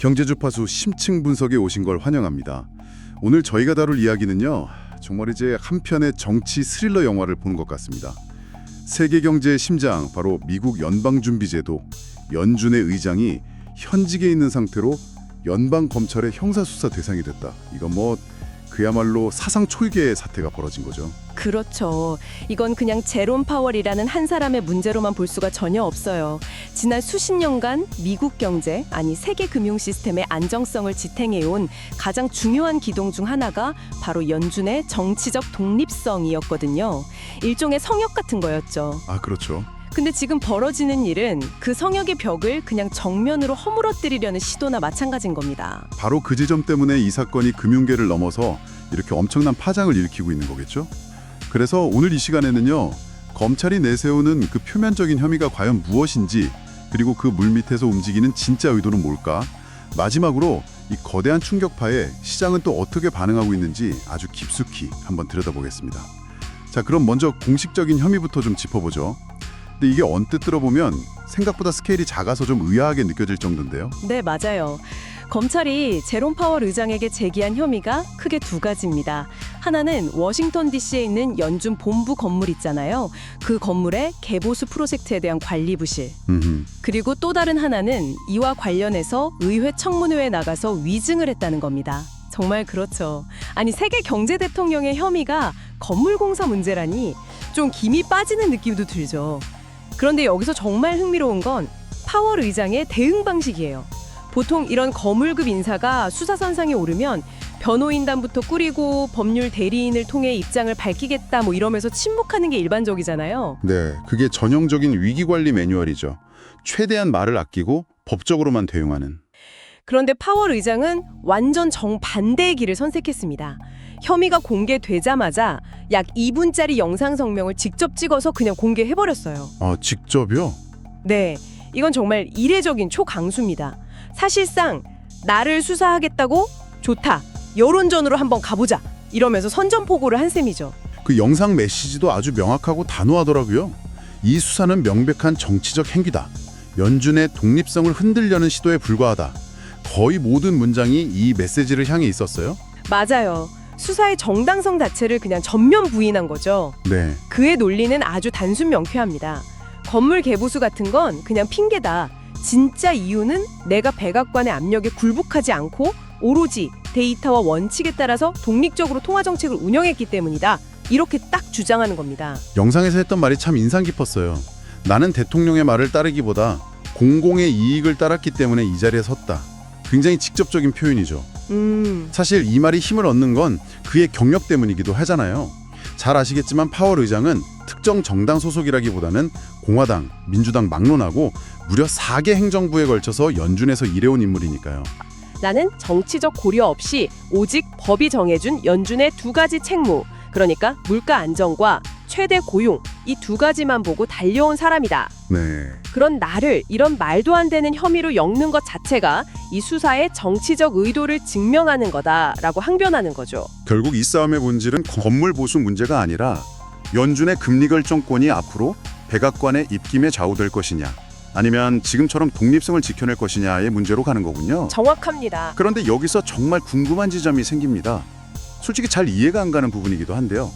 경제주파수 심층 분석에 오신 걸 환영합니다. 오늘 저희가 다룰 이야기는요, 정말 이제 한 편의 정치 스릴러 영화를 보는 것 같습니다. 세계 경제의 심장, 바로 미국 연방준비제도, 연준의 의장이 현직에 있는 상태로 연방검찰의 형사수사 대상이 됐다. 이건 그야말로 사상 초유의 사태가 벌어진 거죠. 그렇죠. 이건 그냥 제롬 파월이라는 한 사람의 문제로만 볼 수가 전혀 없어요. 지난 수십 년간 미국 경제, 아니 세계 금융 시스템의 안정성을 지탱해온 가장 중요한 기동 중 하나가 바로 연준의 정치적 독립성이었거든요. 일종의 성역 같은 거였죠. 아, 그렇죠. 근데 지금 벌어지는 일은 그 성역의 벽을 그냥 정면으로 허물어뜨리려는 시도나 마찬가지인 겁니다. 바로 그 지점 때문에 이 사건이 금융계를 넘어서 이렇게 엄청난 파장을 일으키고 있는 거겠죠. 그래서 오늘 이 시간에는요, 검찰이 내세우는 그 표면적인 혐의가 과연 무엇인지, 그리고 그 물밑에서 움직이는 진짜 의도는 뭘까, 마지막으로 이 거대한 충격파에 시장은 또 어떻게 반응하고 있는지 아주 깊숙이 한번 들여다보겠습니다. 자, 그럼 먼저 공식적인 혐의부터 좀 짚어보죠. 근데 이게 언뜻 들어보면 생각보다 스케일이 작아서 좀 의아하게 느껴질 정도인데요. 네, 맞아요. 검찰이 제롬 파월 의장에게 제기한 혐의가 크게 두 가지입니다. 하나는 워싱턴 DC에 있는 연준 본부 건물 있잖아요. 그 건물의 개보수 프로젝트에 대한 관리 부실. 그리고 또 다른 하나는 이와 관련해서 의회 청문회에 나가서 위증을 했다는 겁니다. 정말 그렇죠. 아니, 세계 경제 대통령의 혐의가 건물공사 문제라니 좀 김이 빠지는 느낌도 들죠. 그런데 여기서 정말 흥미로운 건 파월 의장의 대응 방식이에요. 보통 이런 거물급 인사가 수사선상에 오르면 변호인단부터 꾸리고 법률 대리인을 통해 입장을 밝히겠다 이러면서 침묵하는 게 일반적이잖아요. 네, 그게 전형적인 위기관리 매뉴얼이죠. 최대한 말을 아끼고 법적으로만 대응하는. 그런데 파월 의장은 완전 정반대의 길을 선택했습니다. 혐의가 공개되자마자 약 2분짜리 영상 성명을 직접 찍어서 그냥 공개해버렸어요. 아, 직접이요? 네, 이건 정말 이례적인 초강수입니다. 사실상 나를 수사하겠다고? 좋다. 여론전으로 한번 가보자. 이러면서 선전포고를 한 셈이죠. 그 영상 메시지도 아주 명확하고 단호하더라고요. 이 수사는 명백한 정치적 행위다. 연준의 독립성을 흔들려는 시도에 불과하다. 거의 모든 문장이 이 메시지를 향해 있었어요. 맞아요. 수사의 정당성 자체를 그냥 전면 부인한 거죠. 네. 그의 논리는 아주 단순 명쾌합니다. 건물 개보수 같은 건 그냥 핑계다. 진짜 이유는 내가 백악관의 압력에 굴복하지 않고 오로지 데이터와 원칙에 따라서 독립적으로 통화정책을 운영했기 때문이다. 이렇게 딱 주장하는 겁니다. 영상에서 했던 말이 참 인상 깊었어요. 나는 대통령의 말을 따르기보다 공공의 이익을 따랐기 때문에 이 자리에 섰다. 굉장히 직접적인 표현이죠. 사실 이 말이 힘을 얻는 건 그의 경력 때문이기도 하잖아요. 잘 아시겠지만 파월 의장은 특정 정당 소속이라기보다는 공화당, 민주당 막론하고 무려 4개 행정부에 걸쳐서 연준에서 일해온 인물이니까요. 나는 정치적 고려 없이 오직 법이 정해준 연준의 두 가지 책무, 그러니까 물가 안정과 최대 고용, 이 두 가지만 보고 달려온 사람이다. 네. 그런 나를 이런 말도 안 되는 혐의로 엮는 것 자체가 이 수사의 정치적 의도를 증명하는 거다라고 항변하는 거죠. 결국 이 싸움의 본질은 건물 보수 문제가 아니라 연준의 금리 결정권이 앞으로 백악관의 입김에 좌우될 것이냐, 아니면 지금처럼 독립성을 지켜낼 것이냐의 문제로 가는 거군요. 정확합니다. 그런데 여기서 정말 궁금한 지점이 생깁니다. 솔직히 잘 이해가 안 가는 부분이기도 한데요.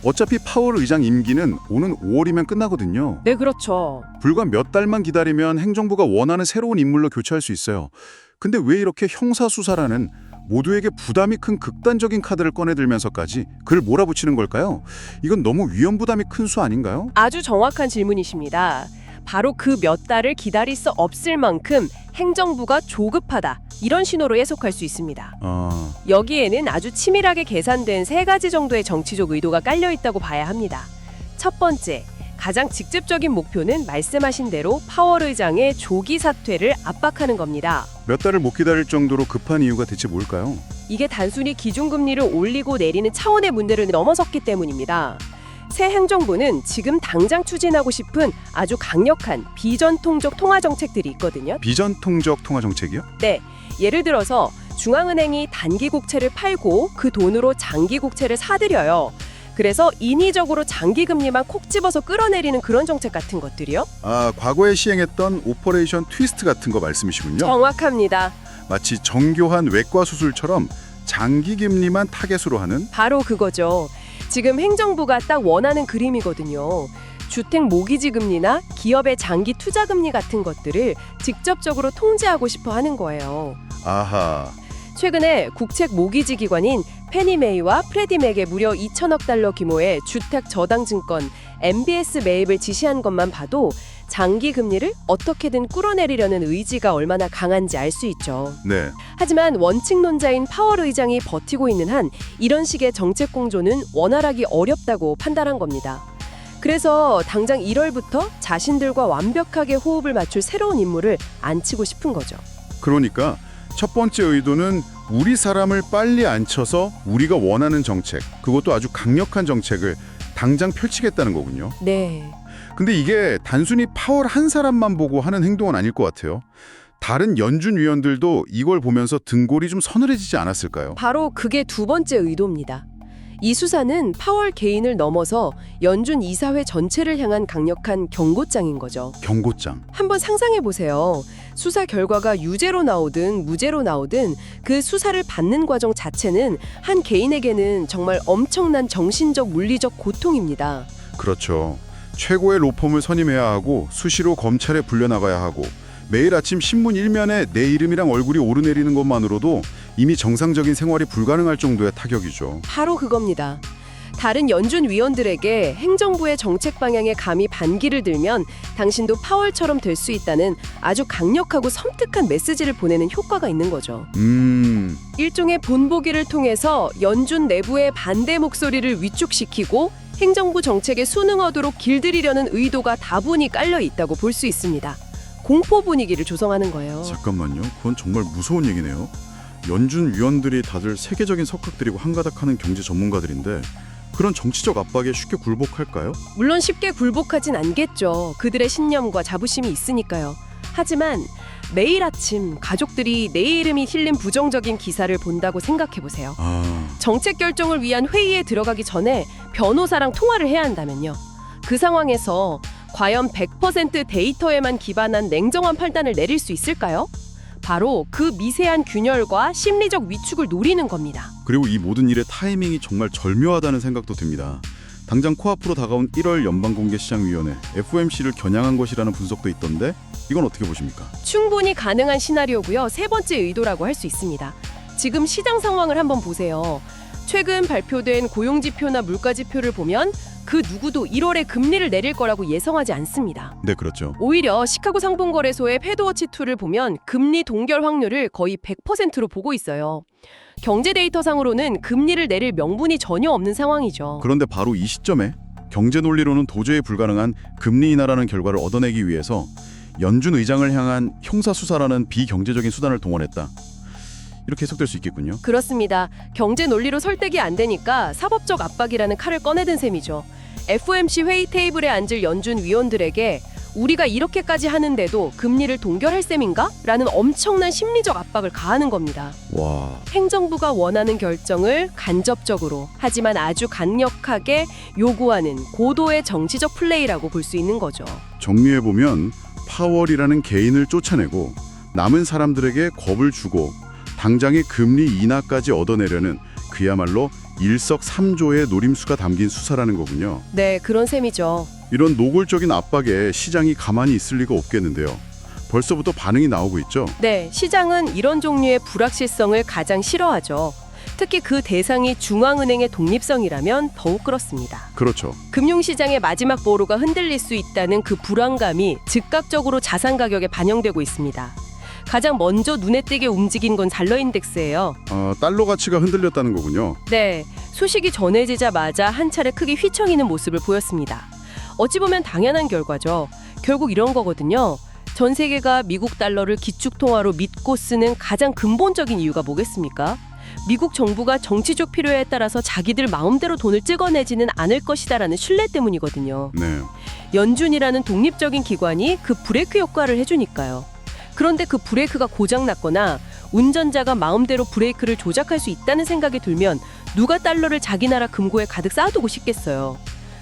어차피 파월 의장 임기는 오는 5월이면 끝나거든요. 네, 그렇죠. 불과 몇 달만 기다리면 행정부가 원하는 새로운 인물로 교체할 수 있어요. 근데 왜 이렇게 형사수사라는 모두에게 부담이 큰 극단적인 카드를 꺼내들면서까지 그를 몰아붙이는 걸까요? 이건 너무 위험 부담이 큰 수 아닌가요? 아주 정확한 질문이십니다. 바로 그 몇 달을 기다릴 수 없을 만큼 행정부가 조급하다, 이런 신호로 해석할 수 있습니다. 여기에는 아주 치밀하게 계산된 세 가지 정도의 정치적 의도가 깔려 있다고 봐야 합니다. 첫 번째, 가장 직접적인 목표는 말씀하신 대로 파월 의장의 조기 사퇴를 압박하는 겁니다. 몇 달을 못 기다릴 정도로 급한 이유가 대체 뭘까요? 이게 단순히 기준금리를 올리고 내리는 차원의 문제를 넘어섰기 때문입니다. 새 행정부는 지금 당장 추진하고 싶은 아주 강력한 비전통적 통화 정책들이 있거든요. 비전통적 통화 정책이요? 네, 예를 들어서 중앙은행이 단기 국채를 팔고 그 돈으로 장기 국채를 사들여요. 그래서 인위적으로 장기 금리만 콕 집어서 끌어내리는 그런 정책 같은 것들이요. 아, 과거에 시행했던 오퍼레이션 트위스트 같은 거 말씀이시군요. 정확합니다. 마치 정교한 외과 수술처럼 장기 금리만 타겟으로 하는. 바로 그거죠. 지금 행정부가 딱 원하는 그림이거든요. 주택 모기지 금리나 기업의 장기 투자 금리 같은 것들을 직접적으로 통제하고 싶어 하는 거예요. 아하. 최근에 국책 모기지 기관인 페니메이와 프레디맥에 무려 2천억 달러 규모의 주택 저당 증권 MBS 매입을 지시한 것만 봐도 장기 금리를 어떻게든 끌어내리려는 의지가 얼마나 강한지 알 수 있죠. 네. 하지만 원칙론자인 파월 의장이 버티고 있는 한 이런 식의 정책 공조는 원활하기 어렵다고 판단한 겁니다. 그래서 당장 1월부터 자신들과 완벽하게 호흡을 맞출 새로운 인물을 앉히고 싶은 거죠. 그러니까 첫 번째 의도는 우리 사람을 빨리 앉혀서 우리가 원하는 정책, 그것도 아주 강력한 정책을 당장 펼치겠다는 거군요. 네. 근데 이게 단순히 파월 한 사람만 보고 하는 행동은 아닐 것 같아요. 다른 연준 위원들도 이걸 보면서 등골이 좀 서늘해지지 않았을까요? 바로 그게 두 번째 의도입니다. 이 수사는 파월 개인을 넘어서 연준 이사회 전체를 향한 강력한 경고장인 거죠. 경고장. 한번 상상해 보세요. 수사 결과가 유죄로 나오든 무죄로 나오든 그 수사를 받는 과정 자체는 한 개인에게는 정말 엄청난 정신적 물리적 고통입니다. 그렇죠. 최고의 로펌을 선임해야 하고 수시로 검찰에 불려나가야 하고 매일 아침 신문 일면에 내 이름이랑 얼굴이 오르내리는 것만으로도 이미 정상적인 생활이 불가능할 정도의 타격이죠. 바로 그겁니다. 다른 연준 위원들에게 행정부의 정책 방향에 감히 반기를 들면 당신도 파월처럼 될 수 있다는 아주 강력하고 섬뜩한 메시지를 보내는 효과가 있는 거죠. 일종의 본보기를 통해서 연준 내부의 반대 목소리를 위축시키고 행정부 정책에 순응하도록 길들이려는 의도가 다분히 깔려 있다고 볼 수 있습니다. 공포 분위기를 조성하는 거예요. 잠깐만요. 그건 정말 무서운 얘기네요. 연준 위원들이 다들 세계적인 석학들이고 한가닥하는 경제 전문가들인데 그런 정치적 압박에 쉽게 굴복할까요? 물론 쉽게 굴복하진 않겠죠. 그들의 신념과 자부심이 있으니까요. 하지만 매일 아침 가족들이 내 이름이 실린 부정적인 기사를 본다고 생각해보세요. 정책 결정을 위한 회의에 들어가기 전에 변호사랑 통화를 해야 한다면요. 그 상황에서 과연 100% 데이터에만 기반한 냉정한 판단을 내릴 수 있을까요? 바로 그 미세한 균열과 심리적 위축을 노리는 겁니다. 그리고 이 모든 일의 타이밍이 정말 절묘하다는 생각도 듭니다. 당장 코앞으로 다가온 1월 연방공개시장위원회 FOMC를 겨냥한 것이라는 분석도 있던데 이건 어떻게 보십니까? 충분히 가능한 시나리오고요. 세 번째 의도라고 할 수 있습니다. 지금 시장 상황을 한번 보세요. 최근 발표된 고용지표나 물가지표를 보면 그 누구도 1월에 금리를 내릴 거라고 예상하지 않습니다. 네, 그렇죠. 오히려 시카고 상품거래소의 패드워치2를 보면 금리 동결 확률을 거의 100%로 보고 있어요. 경제 데이터상으로는 금리를 내릴 명분이 전혀 없는 상황이죠. 그런데 바로 이 시점에 경제 논리로는 도저히 불가능한 금리 인하라는 결과를 얻어내기 위해서 연준 의장을 향한 형사수사라는 비경제적인 수단을 동원했다. 이렇게 해석될 수 있겠군요. 그렇습니다. 경제 논리로 설득이 안 되니까 사법적 압박이라는 칼을 꺼내든 셈이죠. FOMC 회의 테이블에 앉을 연준 위원들에게 우리가 이렇게까지 하는데도 금리를 동결할 셈인가? 라는 엄청난 심리적 압박을 가하는 겁니다. 와. 행정부가 원하는 결정을 간접적으로 하지만 아주 강력하게 요구하는 고도의 정치적 플레이라고 볼 수 있는 거죠. 정리해보면 파월이라는 개인을 쫓아내고 남은 사람들에게 겁을 주고 당장의 금리 인하까지 얻어내려는 그야말로 일석삼조의 노림수가 담긴 수사라는 거군요. 네, 그런 셈이죠. 이런 노골적인 압박에 시장이 가만히 있을 리가 없겠는데요. 벌써부터 반응이 나오고 있죠. 네, 시장은 이런 종류의 불확실성을 가장 싫어하죠. 특히 그 대상이 중앙은행의 독립성이라면 더욱 그렇습니다. 그렇죠. 금융시장의 마지막 보루가 흔들릴 수 있다는 그 불안감이 즉각적으로 자산 가격에 반영되고 있습니다. 가장 먼저 눈에 띄게 움직인 건 달러 인덱스예요. 달러 가치가 흔들렸다는 거군요. 네, 소식이 전해지자마자 한 차례 크게 휘청이는 모습을 보였습니다. 어찌 보면 당연한 결과죠. 결국 이런 거거든요. 전 세계가 미국 달러를 기축통화로 믿고 쓰는 가장 근본적인 이유가 뭐겠습니까? 미국 정부가 정치적 필요에 따라서 자기들 마음대로 돈을 찍어내지는 않을 것이다라는 신뢰 때문이거든요. 네. 연준이라는 독립적인 기관이 그 브레이크 역할을 해주니까요. 그런데 그 브레이크가 고장났거나 운전자가 마음대로 브레이크를 조작할 수 있다는 생각이 들면 누가 달러를 자기 나라 금고에 가득 쌓아두고 싶겠어요.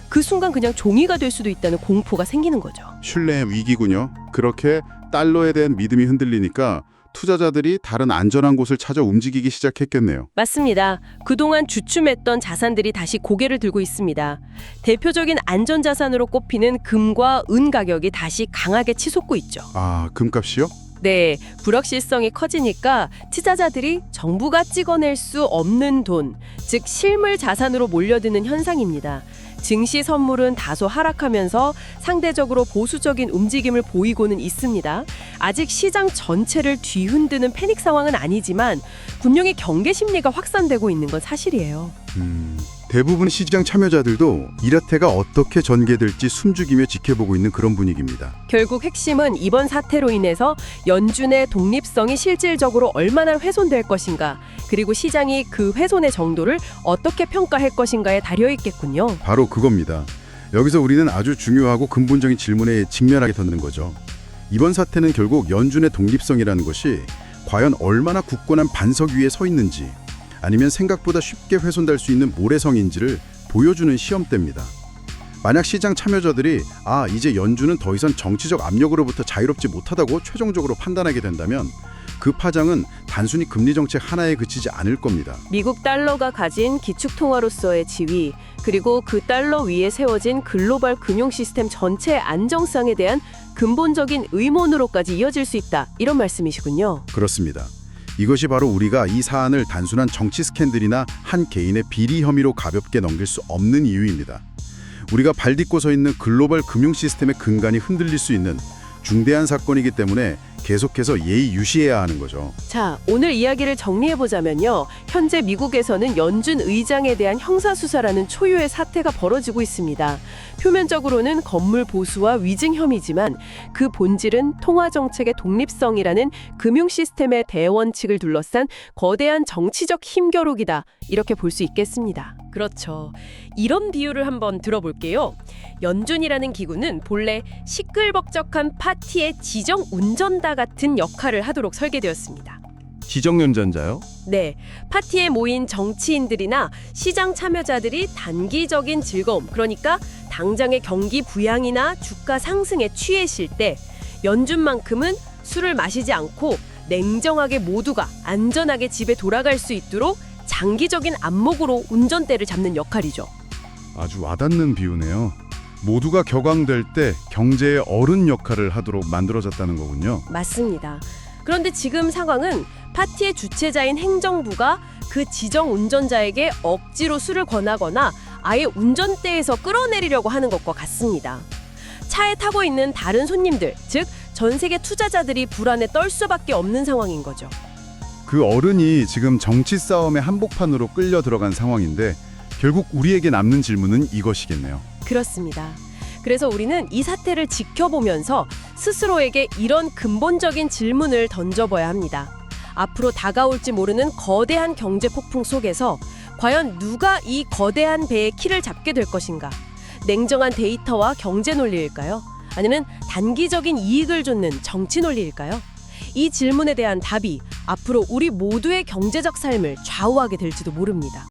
그 순간 그냥 종이가 될 수도 있다는 공포가 생기는 거죠. 신뢰의 위기군요. 그렇게 달러에 대한 믿음이 흔들리니까 투자자들이 다른 안전한 곳을 찾아 움직이기 시작했겠네요. 맞습니다. 그동안 주춤했던 자산들이 다시 고개를 들고 있습니다. 대표적인 안전자산으로 꼽히는 금과 은 가격이 다시 강하게 치솟고 있죠. 아, 금값이요? 네, 불확실성이 커지니까 투자자들이 정부가 찍어낼 수 없는 돈, 즉 실물 자산으로 몰려드는 현상입니다. 증시 선물은 다소 하락하면서 상대적으로 보수적인 움직임을 보이고는 있습니다. 아직 시장 전체를 뒤흔드는 패닉 상황은 아니지만 분명히 경계 심리가 확산되고 있는 건 사실이에요. 대부분 시장 참여자들도 이라테가 어떻게 전개될지 숨죽이며 지켜보고 있는 그런 분위기입니다. 결국 핵심은 이번 사태로 인해서 연준의 독립성이 실질적으로 얼마나 훼손될 것인가, 그리고 시장이 그 훼손의 정도를 어떻게 평가할 것인가에 달려 있겠군요. 바로 그겁니다. 여기서 우리는 아주 중요하고 근본적인 질문에 직면하게 되는 거죠. 이번 사태는 결국 연준의 독립성이라는 것이 과연 얼마나 굳건한 반석 위에 서 있는지, 아니면 생각보다 쉽게 훼손될 수 있는 모래성인지를 보여주는 시험대입니다. 만약 시장 참여자들이 이제 연준은 더 이상 정치적 압력으로부터 자유롭지 못하다고 최종적으로 판단하게 된다면 그 파장은 단순히 금리 정책 하나에 그치지 않을 겁니다. 미국 달러가 가진 기축통화로서의 지위, 그리고 그 달러 위에 세워진 글로벌 금융 시스템 전체의 안정성에 대한 근본적인 의문으로까지 이어질 수 있다, 이런 말씀이시군요. 그렇습니다. 이것이 바로 우리가 이 사안을 단순한 정치 스캔들이나 한 개인의 비리 혐의로 가볍게 넘길 수 없는 이유입니다. 우리가 발딛고 서 있는 글로벌 금융 시스템의 근간이 흔들릴 수 있는 중대한 사건이기 때문에 계속해서 예의유시해야 하는 거죠. 자, 오늘 이야기를 정리해보자면요. 현재 미국에서는 연준 의장에 대한 형사수사라는 초유의 사태가 벌어지고 있습니다. 표면적으로는 건물 보수와 위증 혐의지만 그 본질은 통화정책의 독립성이라는 금융 시스템의 대원칙을 둘러싼 거대한 정치적 힘겨루기다, 이렇게 볼 수 있겠습니다. 그렇죠. 이런 비유를 한번 들어볼게요. 연준이라는 기구는 본래 시끌벅적한 파티의 지정 운전다 같은 역할을 하도록 설계되었습니다. 지정연전자요? 네, 파티에 모인 정치인들이나 시장 참여자들이 단기적인 즐거움, 그러니까 당장의 경기 부양이나 주가 상승에 취해실 때 연준만큼은 술을 마시지 않고 냉정하게 모두가 안전하게 집에 돌아갈 수 있도록 장기적인 안목으로 운전대를 잡는 역할이죠. 아주 와닿는 비유네요. 모두가 격앙될 때 경제의 어른 역할을 하도록 만들어졌다는 거군요. 맞습니다. 그런데 지금 상황은 파티의 주최자인 행정부가 그 지정 운전자에게 억지로 술을 권하거나 아예 운전대에서 끌어내리려고 하는 것과 같습니다. 차에 타고 있는 다른 손님들, 즉 전 세계 투자자들이 불안에 떨 수밖에 없는 상황인 거죠. 그 어른이 지금 정치 싸움의 한복판으로 끌려 들어간 상황인데 결국 우리에게 남는 질문은 이것이겠네요. 그렇습니다. 그래서 우리는 이 사태를 지켜보면서 스스로에게 이런 근본적인 질문을 던져봐야 합니다. 앞으로 다가올지 모르는 거대한 경제 폭풍 속에서 과연 누가 이 거대한 배의 키를 잡게 될 것인가? 냉정한 데이터와 경제 논리일까요? 아니면 단기적인 이익을 좇는 정치 논리일까요? 이 질문에 대한 답이 앞으로 우리 모두의 경제적 삶을 좌우하게 될지도 모릅니다.